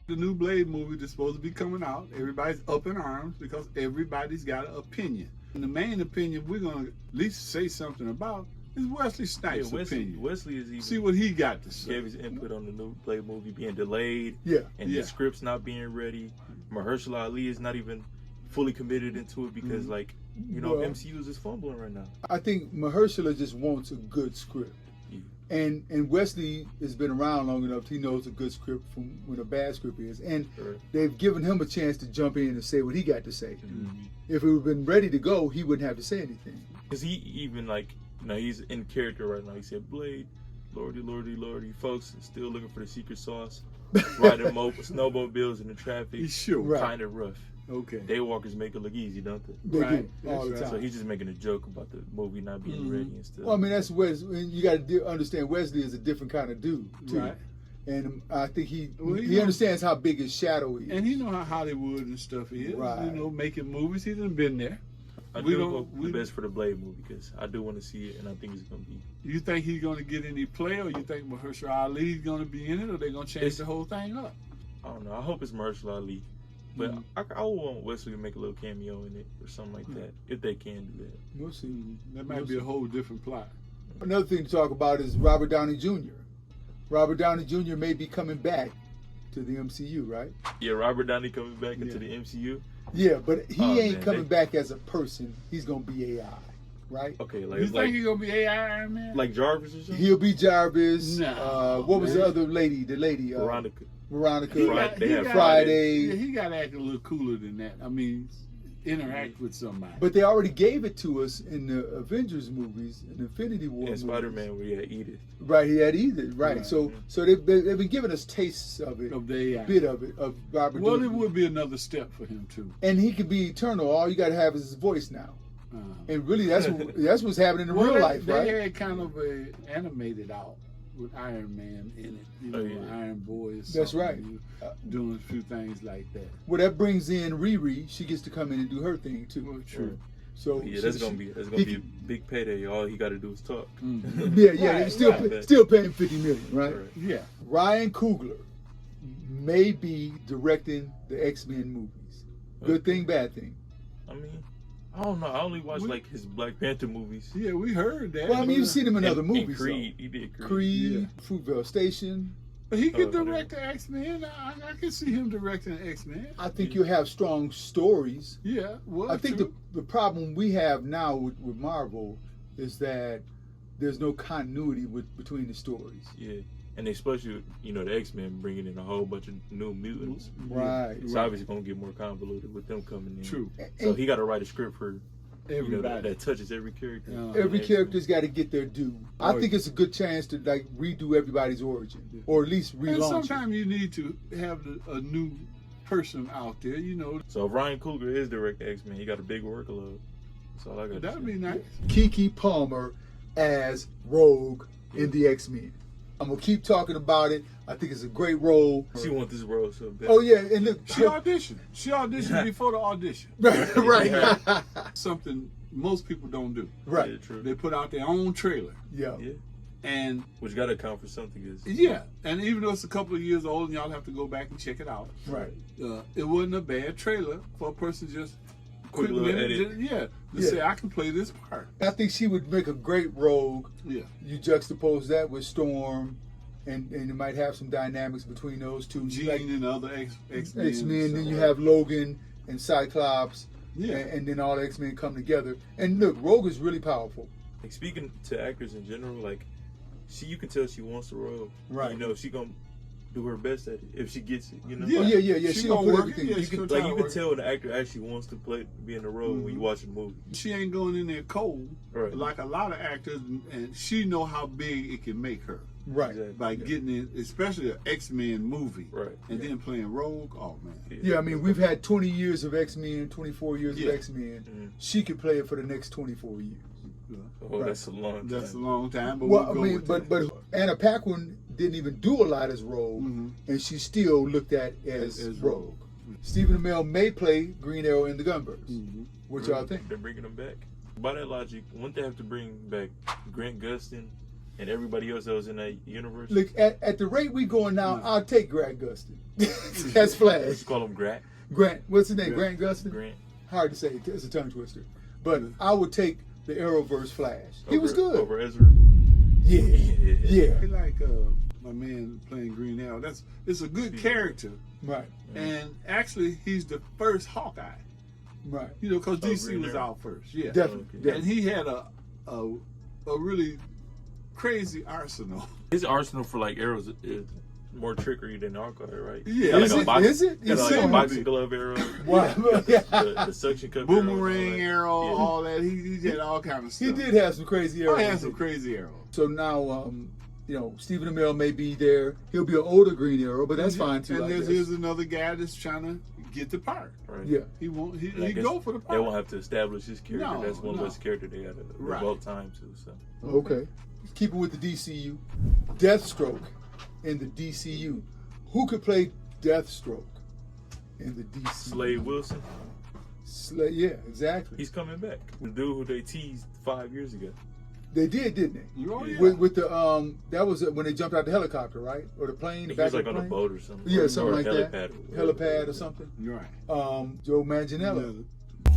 The new Blade movie that's supposed to be coming out, everybody's up in arms because everybody's got an opinion. And the main opinion we're going to at least say something about is Wesley Snipes' opinion. Wesley is even see what he got to say. Gave his input on the new Blade movie being delayed. Yeah. And the script's not being ready. Mahershala Ali is not even fully committed into it because, like, you know, MCU is just fumbling right now. I think Mahershala just wants a good script. Yeah. And Wesley has been around long enough. He knows a good script from when a bad script is. And they've given him a chance to jump in and say what he got to say. If it would have been ready to go, he wouldn't have to say anything. Because he even, like, you know, he's in character right now. He said, Blade, lordy, lordy, lordy. Folks still looking for the secret sauce. Riding snowmobiles in the traffic. Sure. Kind of rough. Okay. Daywalkers make it look easy, don't they? They do all the time. So he's just making a joke about the movie not being ready and stuff. Well, I mean, that's Wesley. You got to understand Wesley is a different kind of dude, too. Right. And I think he understands how big his shadow is. And he know how Hollywood and stuff is. Right. You know, making movies. He done been there. I do hope the best for the Blade movie because I do want to see it and I think it's going to be. You think he's going to get any play or you think Mahershala Ali's going to be in it or they're going to change the whole thing up? I don't know. I hope it's Mahershala Ali. But I want Wesley to make a little cameo in it or something like that, if they can do that. We'll see. That might be a whole different plot. Another thing to talk about is Robert Downey Jr. Robert Downey Jr. may be coming back to the MCU, right? Yeah, Robert Downey coming back into the MCU? Yeah, but he ain't coming back as a person. He's going to be AI, right? Okay, like... You think he's going to be AI, Iron Man? Like Jarvis or something? He'll be Jarvis. No. What was the other lady? The lady? Veronica. Friday. Yeah, he got to act a little cooler than that. I mean, interact with somebody. But they already gave it to us in the Avengers movies, in Infinity War movies. And Spider-Man where he had Edith. Right, he had Edith. Right. So they've been giving us tastes of it, of the AI. Bit of it, of Robert. Well, it would be another step for him too. And he could be eternal. All you got to have is his voice now. And really, that's what's happening in real life, right? They had kind of a animated out with Iron Man in it, you know, Iron Boy. That's right. Doing a few things like that. Well, that brings in Riri. She gets to come in and do her thing too. Well, true. So yeah, that's gonna be a big payday. All he got to do is talk. Yeah. Still paying $50 million, right? Yeah. Ryan Coogler may be directing the X-Men movies. Good thing, bad thing. I mean, I don't know. I only watched like his Black Panther movies. Yeah, we heard that. Well, I mean, you've seen him in other movies. And Creed, he did Creed, Fruitvale Station. But he could direct the X-Men. I can see him directing the X-Men. I think you have strong stories. Yeah, well, I think the problem we have now with Marvel is that there's no continuity between the stories. Yeah. And especially, you know, the X-Men bringing in a whole bunch of new mutants. Right. It's obviously going to get more convoluted with them coming in. True. So he got to write a script for everybody that touches every character. Every character's got to get their due. I think it's a good chance to like redo everybody's origin, or at least relaunch. And sometimes you need to have a new person out there, you know. So if Ryan Coogler is directing X-Men, he got a big workload. That's all I got. That'd be nice. Keke Palmer as Rogue in the X-Men. I'm gonna keep talking about it. I think it's a great role. She wants this role so bad. Oh yeah, and look, she auditioned. She auditioned before the audition. Right. Something most people don't do. Right. Yeah, true. They put out their own trailer. Yeah. And which got to account for something is. Yeah, and even though it's a couple of years old, and y'all have to go back and check it out. Right. It wasn't a bad trailer for a person just quick little edit. Say I can play this part. I think she would make a great Rogue. Yeah. You juxtapose that with Storm, and you might have some dynamics between those two. Jean and the other X-Men. X-Men, then you have Logan and Cyclops. Yeah. And then all the X-Men come together. And look, Rogue is really powerful. Like speaking to actors in general, like you can tell she wants the role. Right. You know, she gonna do her best at it if she gets it. You know. Yeah. She gonna put everything. You can tell when the actor actually wants to be in the role when you watch the movie. She ain't going in there cold like a lot of actors, and she know how big it can make her. Right. Exactly. By getting in, especially an X-Men movie. Right. And then playing Rogue. Oh man. Yeah, I mean we've had 20 years of X-Men, 24 years of X-Men. She could play it for the next 24 years. Oh, that's a long time. That's a long time. But well, I mean, but Anna Paquin didn't even do a lot as Rogue, and she's still looked at as Rogue. Stephen Amell may play Green Arrow in the Gunverse. What y'all think? They're bringing him back. By that logic, wouldn't they have to bring back Grant Gustin and everybody else that was in that universe. Look, at the rate we going now, I'll take Grant Gustin. That's Flash. Let's call him Grant. Grant, what's his name? Grant Gustin? Grant. Hard to say. It's a tongue twister. But I would take the Arrowverse Flash. He was good. Over Ezra. Yeah. I like my man playing Green Arrow. It's a good character. Right. And actually, he's the first Hawkeye. Right. You know, because DC Green was Arrow. out first. Yeah. Definitely. And he had a really crazy arsenal. His arsenal for like arrows is more trickery than Hawkeye, right? Yeah. Is it? Got like a boxing glove arrow. Wow. The suction cup Boomerang arrow, Yeah. all that. He did all kind of stuff. He did have some crazy arrows. I had some crazy arrows. So now, Stephen Amell may be there. He'll be an older Green Arrow, but that's fine too. And I guess. here's another guy that's trying to get the part. Right. Yeah. He won't. He I guess go for the part. They won't have to establish his character. No, That's one no. less character they got to Right. devote time to. So Okay. Keeping with the DCU, Deathstroke in the DCU. Who could play Deathstroke in the DCU? Slade Wilson, Yeah, exactly. he's coming back. The dude who they teased 5 years ago. They did, didn't they? Oh, yeah. With the that was when they jumped out the helicopter, right? Or the plane. He back was like of on the a plane? boat or something. Yeah, or something a like helipad that. or Helipad or something. You're right. Joe Manganiello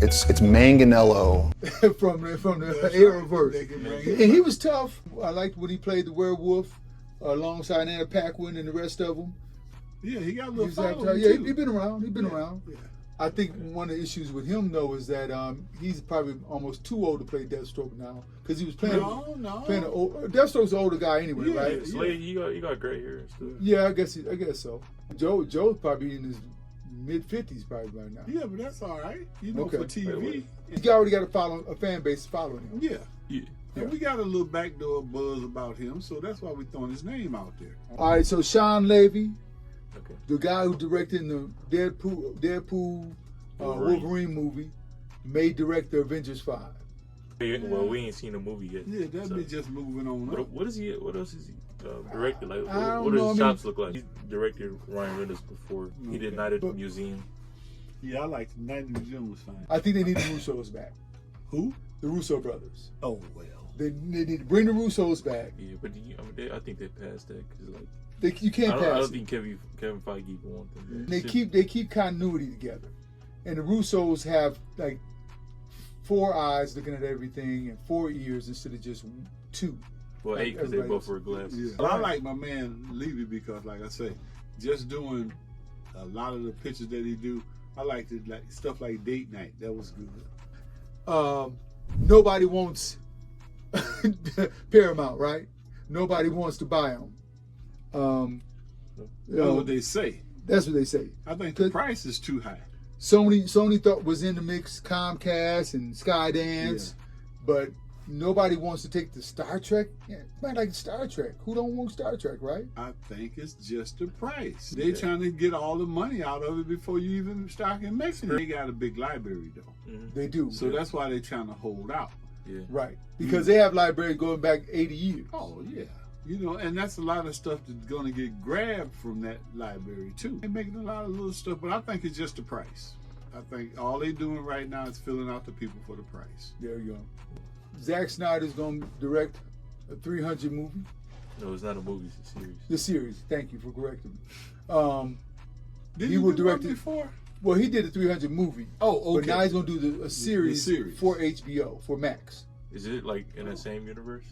It's Manganello. from the That's Arrowverse. They can bring And he was tough. I liked when he played the werewolf alongside Anna Paquin and the rest of them. Yeah, he got a He little was following yeah, too. he's been around. He's been around. Yeah. I think one of the issues with him though is that he's probably almost too old to play Deathstroke now because he was playing. No. Playing an old, Deathstroke's an older guy anyway, Yeah, right? Slade, he got gray hair and stuff. Yeah, I guess so. Joe's probably in his mid-50s probably right now. Yeah, but that's all right. You know, Okay. for TV. He already got a fan base following him. Yeah. Yeah. And we got a little backdoor buzz about him, so that's why we're throwing his name out there. All right, so Sean Levy, Okay. the guy who directed the Deadpool Wolverine movie, may direct the Avengers 5. Well, we ain't seen the movie yet. Yeah, that'd so. be just moving on up. What is he? What else is he directed? Like, I don't what does know, his I mean- chops look like? He directed Ryan Reynolds before. He did Okay. Night at the But- Museum. Yeah, I like Night in the Museum was fine. I think they need the Russos back. Who? The Russo brothers. Oh, well. They need to bring the Russos back. Yeah, but I think they passed that because like You can't I pass don't it. think Kevin Feige even want them. They keep continuity together, and the Russos have like 4 eyes looking at everything and 4 ears instead of just 2. Well, like 8 because they everybody both wear glasses. Yeah. Well, I like my man Levy because, like I say, just doing a lot of the pictures that he do, I liked it, like stuff like Date Night. That was good. Nobody wants Paramount, right? Nobody wants to buy them. That's what they say. That's what they say. I think the price is too high. Sony thought was in the mix, Comcast and Skydance, but nobody wants to take the Star Trek. Yeah, man, like Star Trek. Who don't want Star Trek, right? I think it's just the price. They trying to get all the money out of it before you even start making it. They got a big library though, They do. so that's why they trying to hold out. Yeah. Right. Because they have libraries going back 80 years. Oh yeah, you know, and that's a lot of stuff that's gonna get grabbed from that library too. They're making a lot of little stuff, but I think it's just the price. I think all they're doing right now is filling out the people for the price. There you go. Zack Snyder's going to direct a 300 movie. No, it's not a movie, it's a series. The series. Thank you for correcting me. Did He you will do direct one it. before? Well, he did a 300 movie. Oh, But now he's going to do a series, series. for HBO, for Max. Is it like in the same universe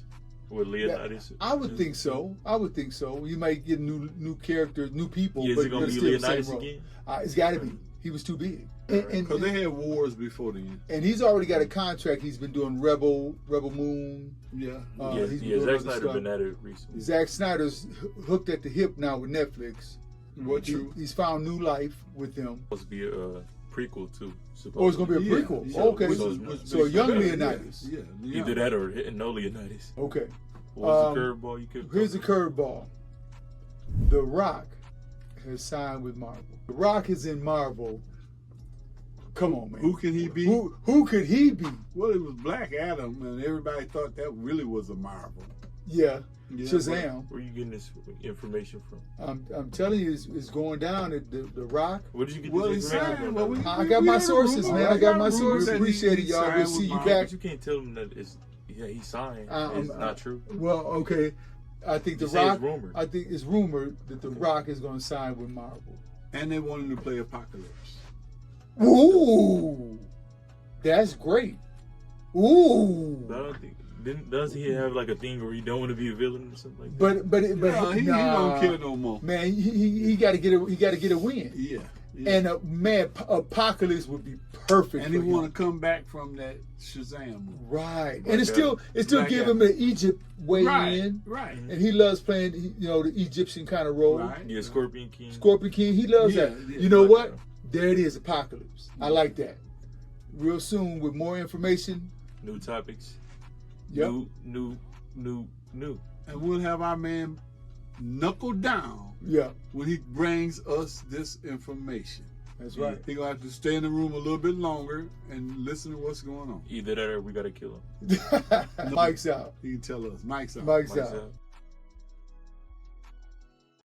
with Leonidas? I would think so. You might get new characters, new people. Yeah, is but it gonna be still the same Leonidas role. again? It's got to be. He was too big. And Because they had wars before then. and he's already got a contract. He's been doing Rebel Moon. Yeah. He's been doing Zack other Snyder stuff. been at it recently. Zack Snyder's hooked at the hip now with Netflix. What true? He's found new life with them. Supposed to be a prequel too. Oh, it's going to be a Yeah, prequel. yeah. Okay. Which So a young better, Leonidas. Yeah. Either that or no Leonidas. Okay. What's the curveball you could? Here's the curveball. The Rock has signed with Marvel. The Rock is in Marvel. Come on, man. Who can he be? Who could he be? Well, it was Black Adam, and everybody thought that really was a Marvel. Yeah. Yeah, Shazam. Where are you getting this information from? I'm telling you, it's going down at the Rock. Where did you get Well, this he information signed. from? Well, I got my had sources, rumors. man. I got my rumors sources. that he Appreciate it, y'all. signed We'll with see you Marvel. back. But you can't tell them that Yeah, he signed. I'm- It's not true. Well, okay. I think They The say it's Rock. rumored. I think it's rumored that The Rock is going to sign with Marvel. And they want him to play Apocalypse. Ooh, that's great. Ooh. But I don't think. Does he have like a thing where he don't want to be a villain or something like that? No, he don't care no more. Man, he got to get a win. Yeah. And man, Apocalypse would be perfect. And he for him. want to come back from that Shazam movie. Right, Like and it still Black give Adam. him an Egypt way Right, in, right. and he loves playing the Egyptian kind of role. Right. Yeah, Scorpion King. Scorpion King, he loves Yeah, that. yeah. You know Like what? that. There it is, Apocalypse. I like that. Real soon with more information. New topics. Yep. New. And we'll have our man knuckle down Yeah, when he brings us this information. that's right. He gonna have to stay in the room a little bit longer and listen to what's going on. Either that or we gotta kill him. Mike's out. He can tell us. Mike's out. Mike's Mike's out. out.